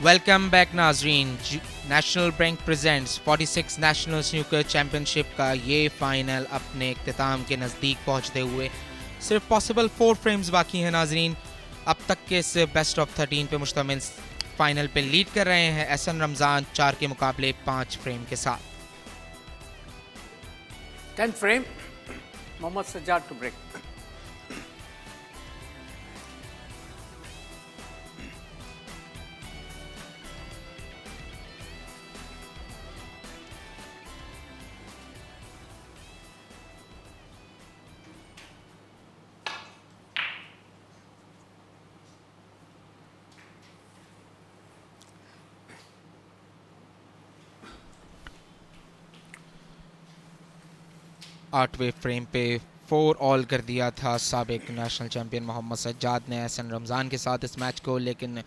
Welcome back नाजरीन। National bank presents 46 national snooker championship का ये फाइनल अपने इख्तिताम के नज़दीक पहुंचते हुए सिर्फ पॉसिबल 4 फ्रेम्स बाकी हैं नाजरीन। अब तक के इस बेस्ट ऑफ 13 पे मुश्तमिल फाइनल पे लीड कर रहे हैं एहसन रमज़ान 4 के मुकाबले 5 फ्रेम के साथ। 10 frame, Mohammad Sajjad to break. आठवें फ्रेम पे 4 ऑल कर दिया था साबिक नेशनल चैंपियन मोहम्मद सज्जाद ने एहसन रमज़ान के साथ इस मैच को, लेकिन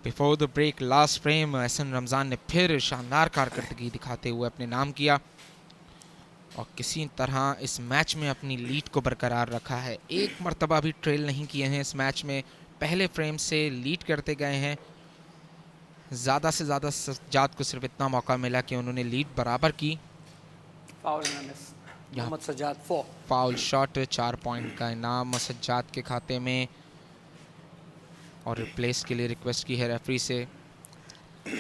before the break last frame Ahsan Ramzan ने फिर शानदार कारकर्दगी दिखाते हुए अपने नाम किया और किसी तरह इस मैच में अपनी लीड को बरकरार रखा है। एक मरतबा भी ट्रेल नहीं किए हैं इस मैच में, पहले फ्रेम से लीड करते गए हैं। ज़्यादा से ज़्यादा सज्जाद को सिर्फ इतना मौका मिला कि उन्होंने लीड बराबर की। Foul and a miss. Mohammad Sajjad 4. Foul shot 4 point का इनाम सज्जाद के खाते में और रिप्लेस के लिए रिक्वेस्ट की है रेफरी से।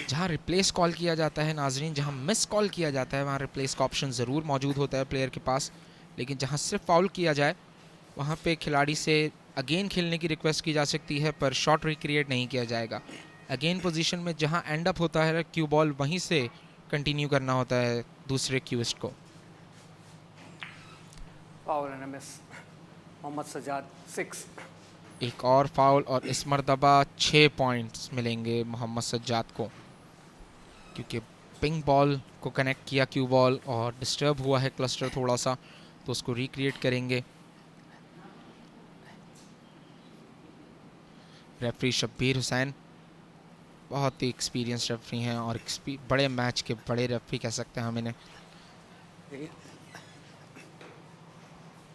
जहां रिप्लेस कॉल किया जाता है नाजरीन, जहां मिस कॉल किया जाता है वहां रिप्लेस का ऑप्शन ज़रूर मौजूद होता है प्लेयर के पास, लेकिन जहां सिर्फ फाउल किया जाए वहां पे खिलाड़ी से अगेन खेलने की रिक्वेस्ट की जा सकती है, पर शॉट रिक्रिएट नहीं किया जाएगा। अगेन पोजीशन में जहां एंड अप होता है क्यू बॉल, वहीं से कंटिन्यू करना होता है दूसरे क्यूस्ट को। Foul and a miss. Mohammad Sajjad 6. एक और फाउल और इस मरतबा 6 पॉइंट्स मिलेंगे मोहम्मद सज्जाद को, क्योंकि पिंक बॉल को कनेक्ट किया क्यू बॉल और डिस्टर्ब हुआ है क्लस्टर थोड़ा सा, तो उसको रिक्रिएट करेंगे। रेफरी शब्बीर हुसैन बहुत ही एक्सपीरियंस रेफरी हैं और बड़े मैच के बड़े रेफरी कह सकते हैं हम इन्हें।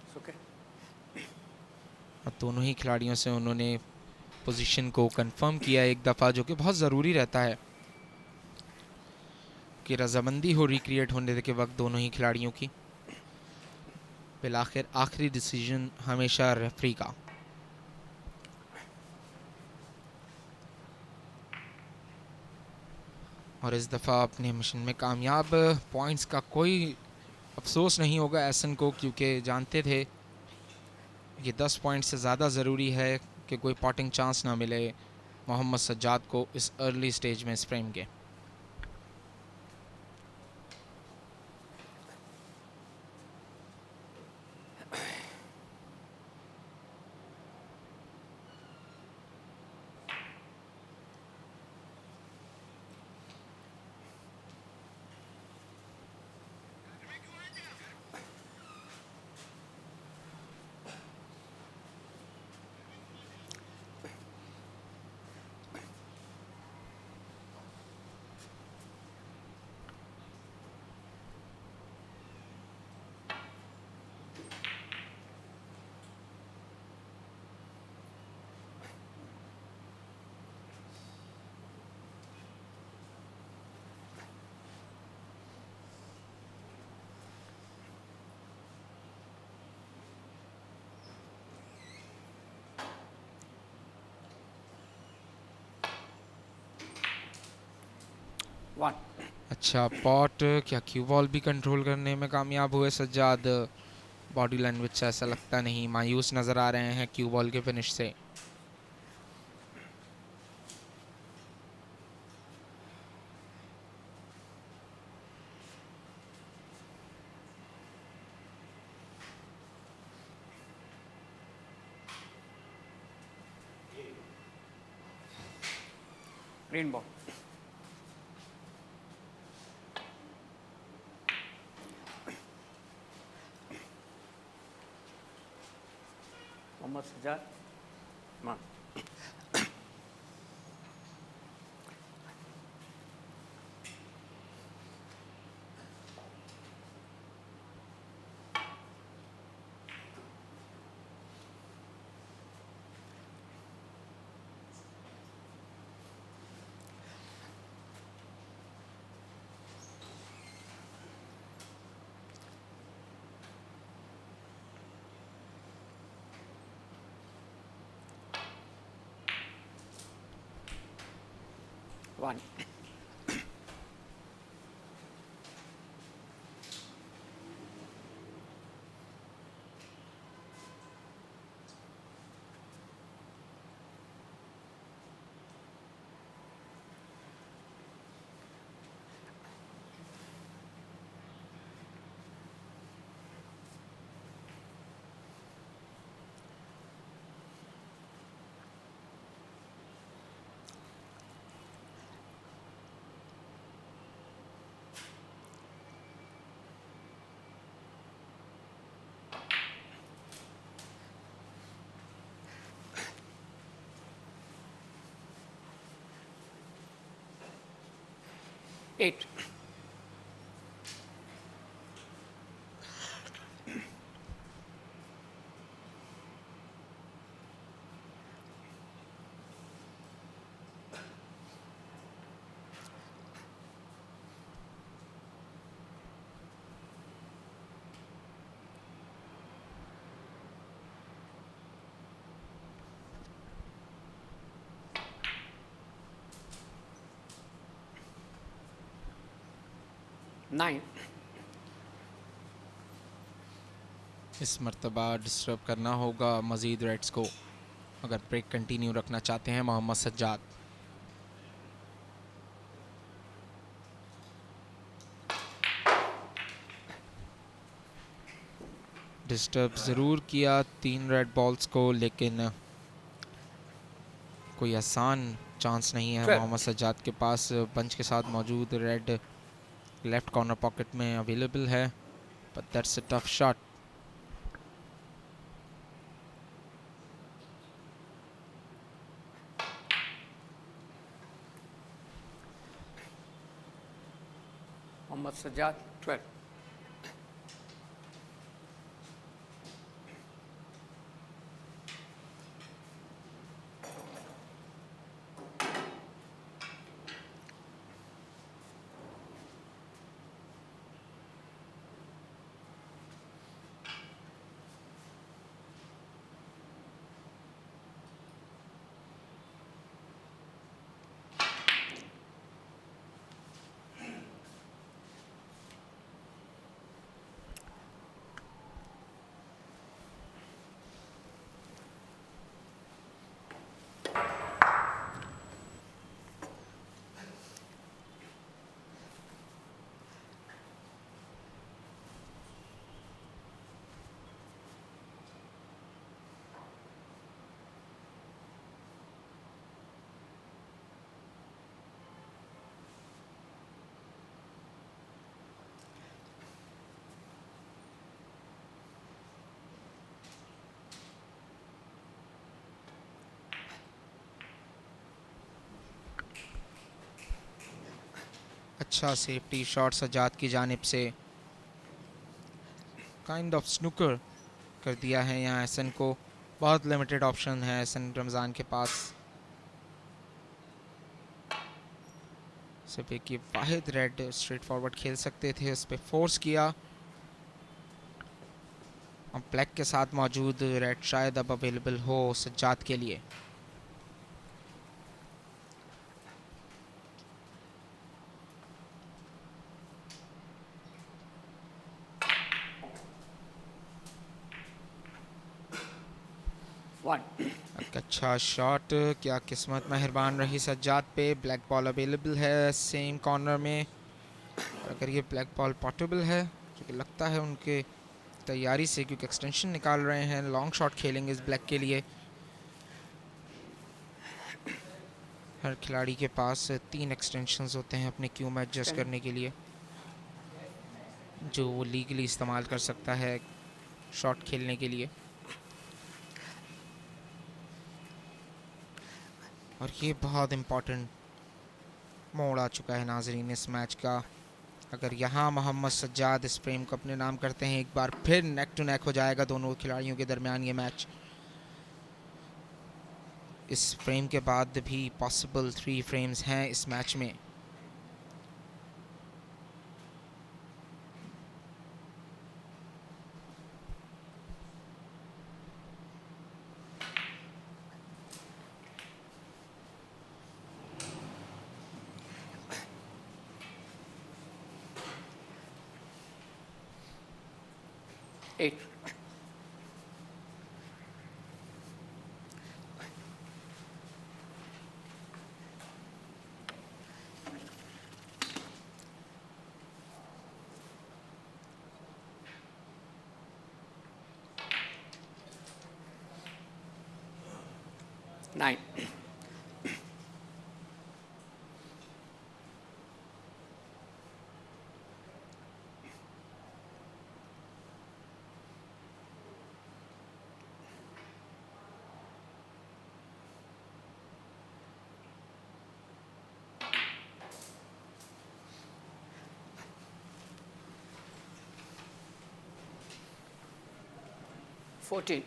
It's okay. और दोनों ही खिलाड़ियों से उन्होंने पोजीशन को कंफर्म किया एक दफ़ा, जो कि बहुत ज़रूरी रहता है कि रजामंदी हो रिक्रिएट होने के वक्त दोनों ही खिलाड़ियों की। बिलाखिर आखिरी डिसीजन हमेशा रेफरी का। और इस दफ़ा अपने मिशन में कामयाब, पॉइंट्स का कोई अफसोस नहीं होगा एहसन को, क्योंकि जानते थे ये 10 पॉइंट से ज़्यादा ज़रूरी है कि कोई पॉटिंग चांस ना मिले मोहम्मद सज्जाद को इस अर्ली स्टेज में इस फ्रेम के। One. अच्छा पॉट, क्या क्यू बॉल भी कंट्रोल करने में कामयाब हुए सज्जाद? बॉडी लैंग्वेज से ऐसा लगता नहीं, मायूस नज़र आ रहे हैं क्यू बॉल के फिनिश से। Green ball. Mohammad Sajjad. One. 1. 8. 9. इस मर्तबा डिस्टर्ब करना होगा मज़ीद रेड्स को अगर ब्रेक कंटिन्यू रखना चाहते हैं मोहम्मद सज्जाद। डिस्टर्ब ज़रूर किया 3 रेड बॉल्स को, लेकिन कोई आसान चांस नहीं है 12. मोहम्मद सज्जाद के पास। पंच के साथ मौजूद रेड लेफ्ट कॉर्नर पॉकेट में अवेलेबल है, but that's a tough shot. Mohammad Sajjad, 12. अच्छा सेफ्टी शॉट सज्जाद की जानिब से, काइंड ऑफ स्नूकर कर दिया है यहाँ एहसन को। बहुत लिमिटेड ऑप्शन है एहसन रमज़ान के पास। सिर्फ एक ही वाहिद रेड स्ट्रेट फॉरवर्ड खेल सकते थे, उस पर फोर्स किया। और ब्लैक के साथ मौजूद रेड शायद अब अवेलेबल हो सज्जाद के लिए। एक अच्छा शॉट, क्या किस्मत मेहरबान रही सज्जाद पे। ब्लैक बॉल अवेलेबल है सेम कॉर्नर में। अगर ये ब्लैक बॉल पॉटेबल है, जो कि लगता है उनके तैयारी से, क्योंकि एक्सटेंशन निकाल रहे हैं, लॉन्ग शॉट खेलेंगे इस ब्लैक के लिए। हर खिलाड़ी के पास 3 एक्सटेंशंस होते हैं अपने क्यू में एडजस्ट करने के लिए, जो वो लीगली इस्तेमाल कर सकता है शॉट खेलने के लिए। और ये बहुत इम्पोर्टेंट मोड़ आ चुका है नाजरीन इस मैच का। अगर यहाँ मोहम्मद सज्जाद इस फ्रेम को अपने नाम करते हैं, एक बार फिर नेक टू नेक हो जाएगा दोनों खिलाड़ियों के दरमियान ये मैच। इस फ्रेम के बाद भी पॉसिबल 3 फ्रेम्स हैं इस मैच में। 8. Nine. Fourteen.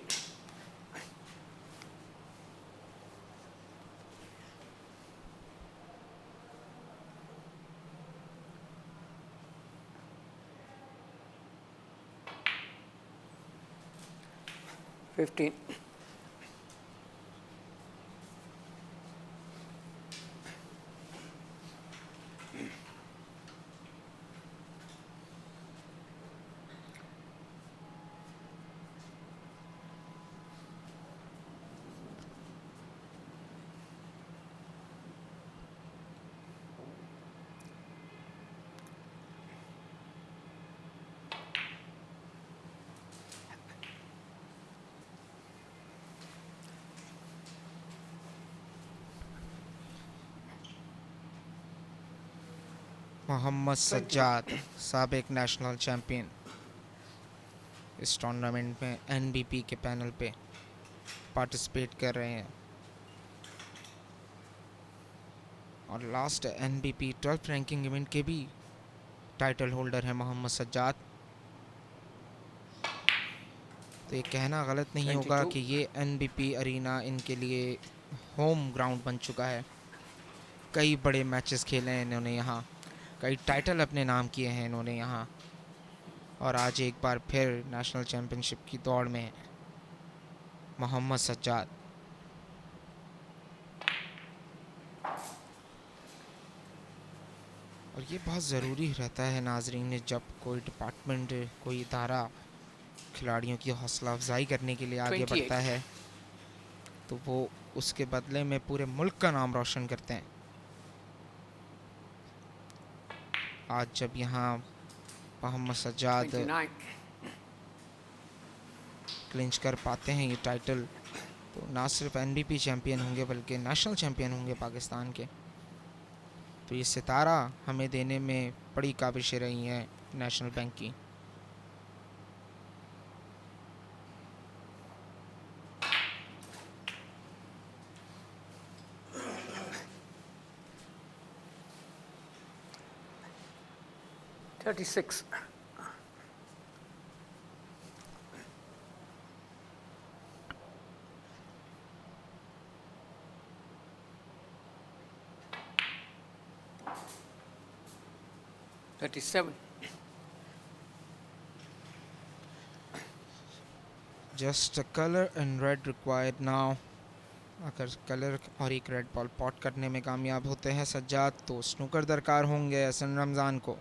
15. मोहम्मद सज्जाद साबिक नेशनल चैंपियन इस टूर्नामेंट में एनबीपी के पैनल पे पार्टिसिपेट कर रहे हैं और last NBP 12th ranking event के भी टाइटल होल्डर है मोहम्मद सज्जाद। तो ये कहना गलत नहीं होगा 22. कि ये एनबीपी अरीना इनके लिए होम ग्राउंड बन चुका है। कई बड़े मैचेस खेले हैं इन्होंने यहाँ, कई टाइटल अपने नाम किए हैं इन्होंने यहाँ, और आज एक बार फिर नेशनल चैम्पियनशिप की दौड़ में मोहम्मद सज्जाद। और ये बहुत ज़रूरी रहता है नाजरीन, जब कोई डिपार्टमेंट, कोई इदारा खिलाड़ियों की हौसला अफजाई करने के लिए आगे 28. बढ़ता है तो वो उसके बदले में पूरे मुल्क का नाम रोशन करते हैं। आज जब यहाँ मोहम्मद सज्जाद 29. क्लिंच कर पाते हैं ये टाइटल, तो ना सिर्फ एनबीपी चैंपियन होंगे बल्कि नेशनल चैंपियन होंगे पाकिस्तान के। तो ये सितारा हमें देने में बड़ी काबिशें रही हैं नेशनल बैंक की। $36. 37. Just colour and red required now. अगर कलर और एक रेड बॉल पॉट करने में कामयाब होते हैं सज्जाद तो स्नूकर दरकार होंगे हसन रमज़ान को।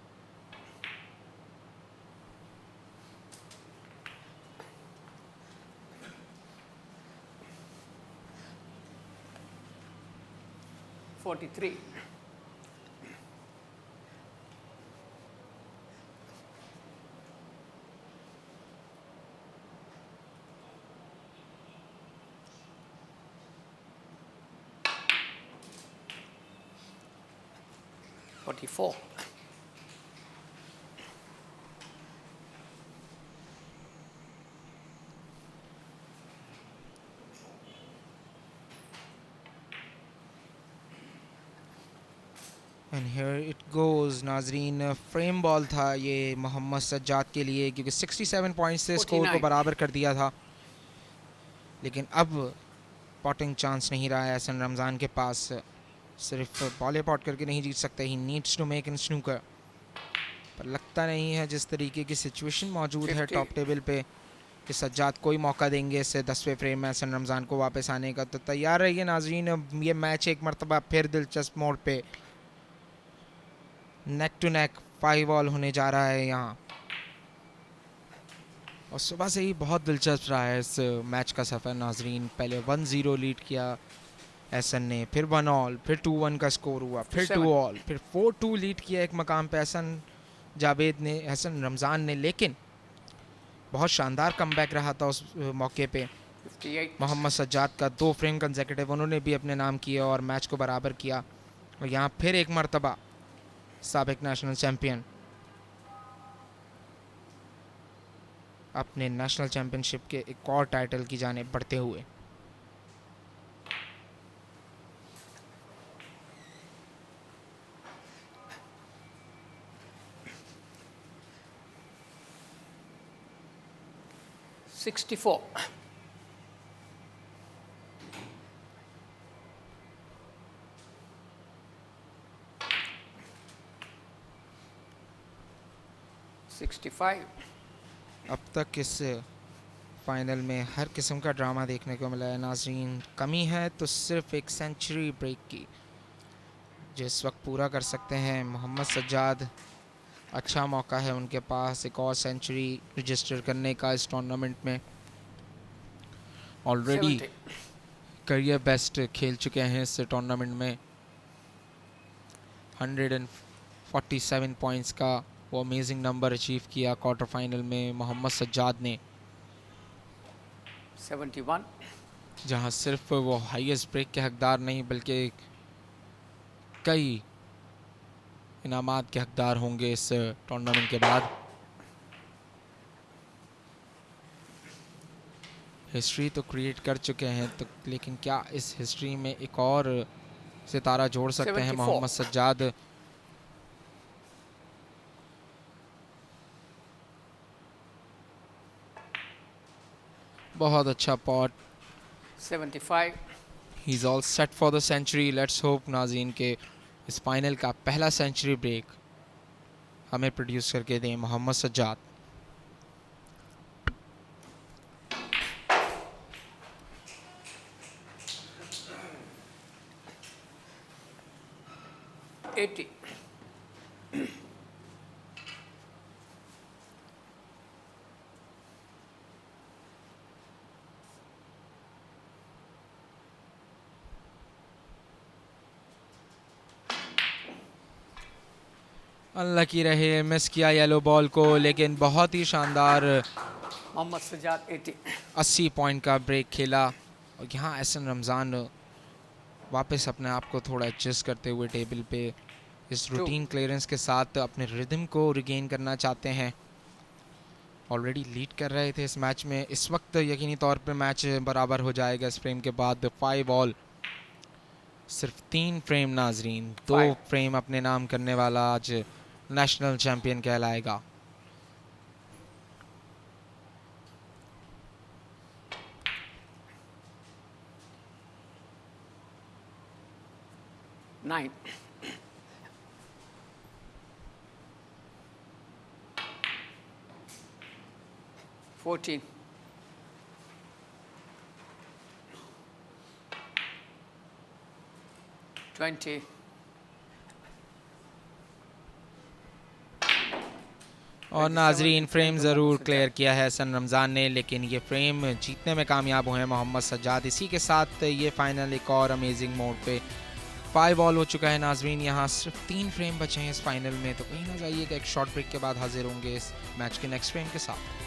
$43. 44. एंड हियर इट गोज नाजरीन, फ्रेम बॉल था ये मोहम्मद सज्जाद के लिए, क्योंकि 67 पॉइंट्स से स्कोर को 49. बराबर कर दिया था। लेकिन अब पॉटिंग चांस नहीं रहा है हसन रमज़ान के पास। सिर्फ बॉले पॉट करके नहीं जीत सकते, he needs to make in snooker. पर लगता नहीं है जिस तरीके की सिचुएशन मौजूद है 50. टॉप टेबल पे कि सज्जाद कोई मौका देंगे इससे 10वें फ्रेम में हसन रमज़ान को वापस आने का। तो तैयार रहिए नाजरीन, ये मैच एक मरतबा फिर दिलचस्प मोड़ पे नेक टू नेक 5 ऑल होने जा रहा है यहाँ। और सुबह से ही बहुत दिलचस्प रहा है इस मैच का सफ़र नाजरीन। पहले 1-0 लीड किया एहसन ने, फिर 1 ऑल, फिर 2-1 का स्कोर हुआ, फिर 2 ऑल, फिर 4-2 लीड किया एक मकाम पे एहसन जावेद ने, एहसन रमज़ान ने। लेकिन बहुत शानदार कमबैक रहा था उस मौके पे। 58, मोहम्मद सज्जाद का 2 फ्रेम कंसेक्यूटिव उन्होंने भी अपने नाम किए और मैच को बराबर किया। और यहाँ फिर एक मरतबा साबिक नेशनल चैम्पियन अपने नेशनल चैम्पियनशिप के एक और टाइटल की जाने बढ़ते हुए। $64. अब तक इस फाइनल में हर किस्म का ड्रामा देखने को मिला है नाजरीन। कमी है तो सिर्फ एक सेंचुरी ब्रेक की, जो इस वक्त पूरा कर सकते हैं मोहम्मद सज्जाद। अच्छा मौका है उनके पास एक और सेंचुरी रजिस्टर करने का इस टूर्नामेंट में। ऑलरेडी 70. करियर बेस्ट खेल चुके हैं इस टूर्नामेंट में। 147 पॉइंट्स का वो अमेजिंग नंबर अचीव किया क्वार्टर फाइनल में मोहम्मद सज्जाद ने, 71. जहां सिर्फ वो हाईएस्ट ब्रेक के हकदार नहीं बल्कि कई इनामात के हकदार होंगे इस टूर्नामेंट के बाद। हिस्ट्री तो क्रिएट कर चुके हैं तो, लेकिन क्या इस हिस्ट्री में एक और सितारा जोड़ सकते हैं 74. मोहम्मद सज्जाद? बहुत अच्छा pot. 75. He is all set for the century. Let's hope नाज़रीन के इस फाइनल का पहला सेंचुरी ब्रेक हमें प्रोड्यूस करके दें मोहम्मद सज्जाद। $80. अनलकी रहे, मिस किया येलो बॉल को, लेकिन बहुत ही शानदार मोहम्मद सज्जाद 80. 80 पॉइंट का ब्रेक खेला। और यहाँ एहसन रमज़ान वापस अपने आप को थोड़ा एडजस्ट करते हुए टेबल पे इस रूटीन क्लियरेंस के साथ अपने रिदम को रिगेन करना चाहते हैं। ऑलरेडी लीड कर रहे थे इस मैच में। इस वक्त यकीनी तौर पे मैच बराबर हो जाएगा इस फ्रेम के बाद। 5 ऑल, सिर्फ 3 फ्रेम नाजरीन, 2 Five. फ्रेम अपने नाम करने वाला आज नेशनल चैंपियन कहलाएगा। $9. 14. 20. और नाजरीन फ्रेम ज़रूर क्लियर किया है एहसन रमज़ान ने, लेकिन ये फ्रेम जीतने में कामयाब हुए हैं मोहम्मद सज्जाद। इसी के साथ ये फाइनल एक और अमेजिंग मोड पे 5 ऑल हो चुका है नाजरीन। यहाँ सिर्फ 3 फ्रेम बचे हैं इस फाइनल में, तो कहीं ना जाइएगा एक शॉर्ट ब्रेक के बाद हाजिर होंगे इस मैच के नेक्स्ट फ्रेम के साथ।